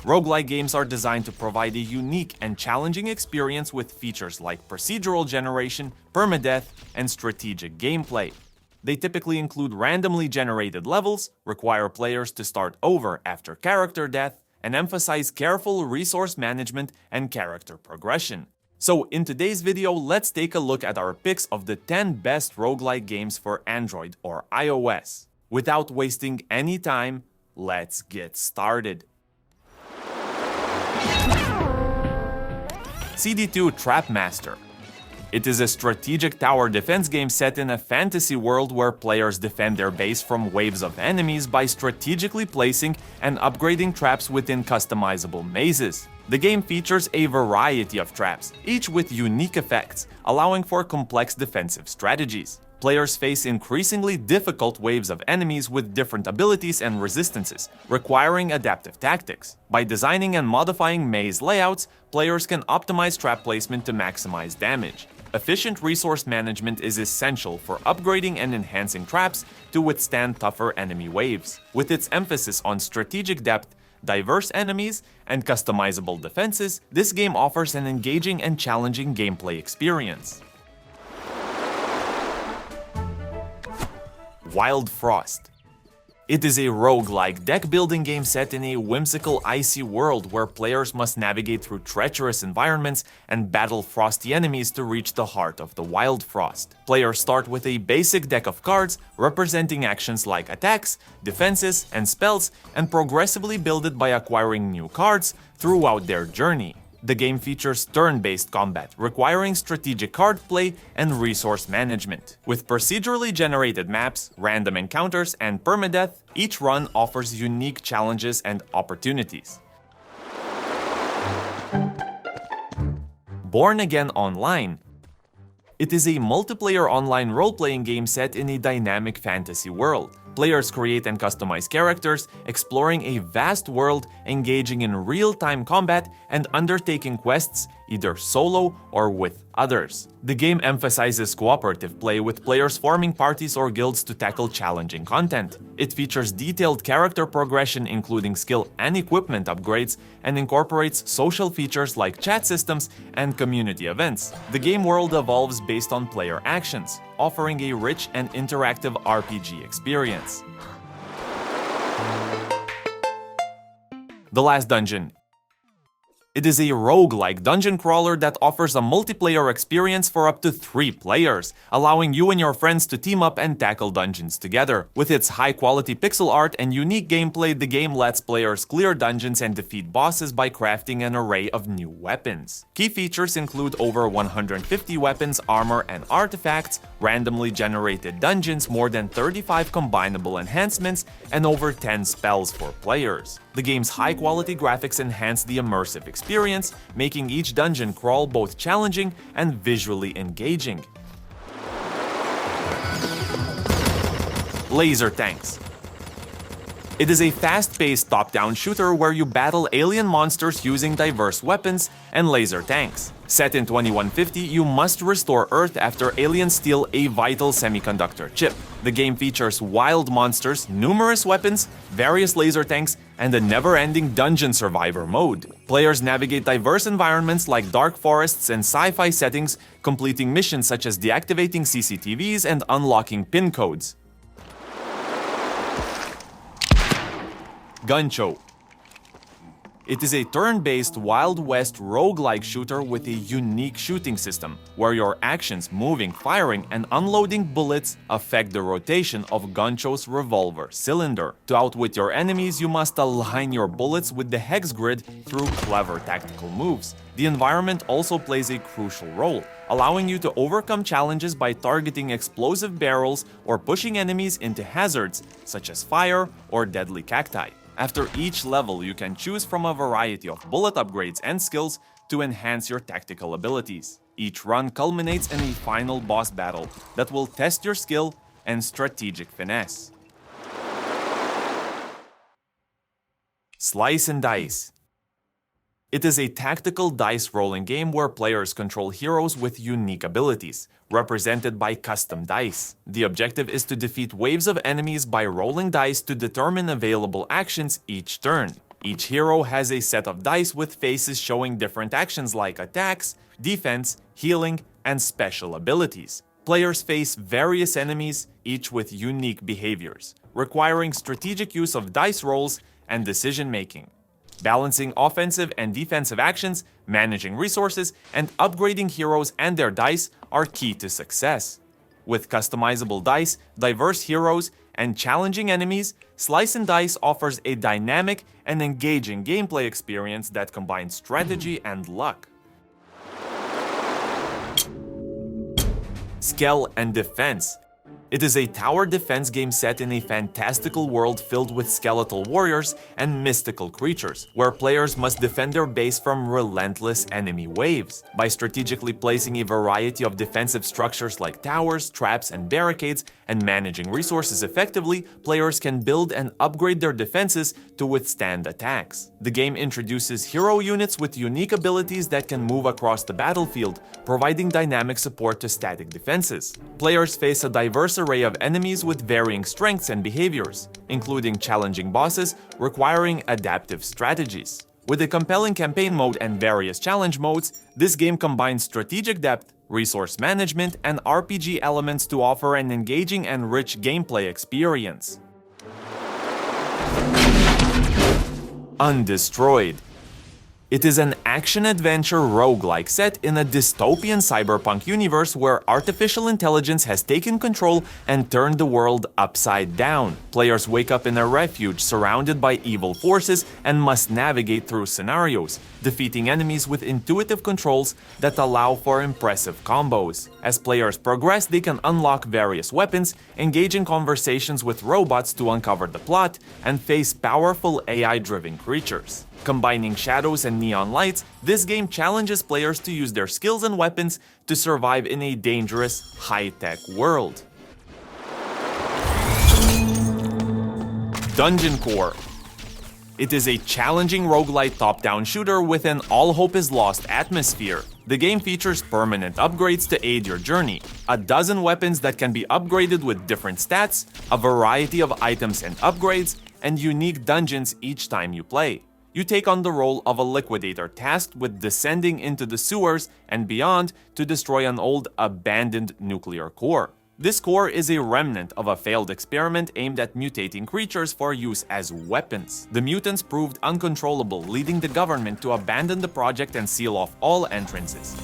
Roguelike games are designed to provide a unique and challenging experience with features like procedural generation, permadeath, and strategic gameplay. They typically include randomly generated levels, require players to start over after character death, and emphasize careful resource management and character progression. So in today's video, let's take a look at our picks of the 10 best roguelike games for Android or iOS. Without wasting any time, let's get started. CD2 TrapMaster. It is a strategic tower defense game set in a fantasy world where players defend their base from waves of enemies by strategically placing and upgrading traps within customizable mazes. The game features a variety of traps, each with unique effects, allowing for complex defensive strategies. Players face increasingly difficult waves of enemies with different abilities and resistances, requiring adaptive tactics. By designing and modifying maze layouts, players can optimize trap placement to maximize damage. Efficient resource management is essential for upgrading and enhancing traps to withstand tougher enemy waves. With its emphasis on strategic depth, diverse enemies, and customizable defenses, this game offers an engaging and challenging gameplay experience. Wildfrost. It is a roguelike deck-building game set in a whimsical icy world where players must navigate through treacherous environments and battle frosty enemies to reach the heart of the Wildfrost. Players start with a basic deck of cards representing actions like attacks, defenses, and spells, and progressively build it by acquiring new cards throughout their journey. The game features turn-based combat, requiring strategic card play and resource management. With procedurally generated maps, random encounters, and permadeath, each run offers unique challenges and opportunities. Born Again Online. It is a multiplayer online role-playing game set in a dynamic fantasy world. Players create and customize characters, exploring a vast world, engaging in real-time combat, and undertaking quests either solo or with others. The game emphasizes cooperative play with players forming parties or guilds to tackle challenging content. It features detailed character progression including skill and equipment upgrades, and incorporates social features like chat systems and community events. The game world evolves based on player actions, offering a rich and interactive RPG experience. The Last Dungeon. It is a roguelike dungeon crawler that offers a multiplayer experience for up to 3 players, allowing you and your friends to team up and tackle dungeons together. With its high-quality pixel art and unique gameplay, the game lets players clear dungeons and defeat bosses by crafting an array of new weapons. Key features include over 150 weapons, armor, and artifacts, randomly generated dungeons, more than 35 combinable enhancements, and over 10 spells for players. The game's high-quality graphics enhance the immersive experience, making each dungeon crawl both challenging and visually engaging. Laser Tanks. It is a fast-paced top-down shooter where you battle alien monsters using diverse weapons and laser tanks. Set in 2150, you must restore Earth after aliens steal a vital semiconductor chip. The game features wild monsters, numerous weapons, various laser tanks, and a never-ending dungeon survivor mode. Players navigate diverse environments like dark forests and sci-fi settings, completing missions such as deactivating CCTVs and unlocking PIN codes. Guncho. It is a turn-based Wild West roguelike shooter with a unique shooting system, where your actions moving, firing, and unloading bullets affect the rotation of Guncho's revolver cylinder. To outwit your enemies, you must align your bullets with the hex grid through clever tactical moves. The environment also plays a crucial role, allowing you to overcome challenges by targeting explosive barrels or pushing enemies into hazards, such as fire or deadly cacti. After each level, you can choose from a variety of bullet upgrades and skills to enhance your tactical abilities. Each run culminates in a final boss battle that will test your skill and strategic finesse. Slice and Dice. It is a tactical dice-rolling game where players control heroes with unique abilities, represented by custom dice. The objective is to defeat waves of enemies by rolling dice to determine available actions each turn. Each hero has a set of dice with faces showing different actions like attacks, defense, healing, and special abilities. Players face various enemies, each with unique behaviors, requiring strategic use of dice rolls and decision-making. Balancing offensive and defensive actions, managing resources, and upgrading heroes and their dice are key to success. With customizable dice, diverse heroes, and challenging enemies, Slice and Dice offers a dynamic and engaging gameplay experience that combines strategy and luck. Skel and Defense. It is a tower defense game set in a fantastical world filled with skeletal warriors and mystical creatures, where players must defend their base from relentless enemy waves. By strategically placing a variety of defensive structures like towers, traps, and barricades, and managing resources effectively, players can build and upgrade their defenses to withstand attacks. The game introduces hero units with unique abilities that can move across the battlefield, providing dynamic support to static defenses. Players face a diverse array of enemies with varying strengths and behaviors, including challenging bosses requiring adaptive strategies. With a compelling campaign mode and various challenge modes, this game combines strategic depth, resource management, and RPG elements to offer an engaging and rich gameplay experience. Undestroyed. It is an action-adventure roguelike set in a dystopian cyberpunk universe where artificial intelligence has taken control and turned the world upside down. Players wake up in a refuge surrounded by evil forces and must navigate through scenarios, defeating enemies with intuitive controls that allow for impressive combos. As players progress, they can unlock various weapons, engage in conversations with robots to uncover the plot, and face powerful AI-driven creatures. Combining shadows and neon lights, this game challenges players to use their skills and weapons to survive in a dangerous, high-tech world. Dungeon Core. It is a challenging roguelite top-down shooter with an all-hope-is-lost atmosphere. The game features permanent upgrades to aid your journey, a dozen weapons that can be upgraded with different stats, a variety of items and upgrades, and unique dungeons each time you play. You take on the role of a liquidator tasked with descending into the sewers and beyond to destroy an old, abandoned nuclear core. This core is a remnant of a failed experiment aimed at mutating creatures for use as weapons. The mutants proved uncontrollable, leading the government to abandon the project and seal off all entrances.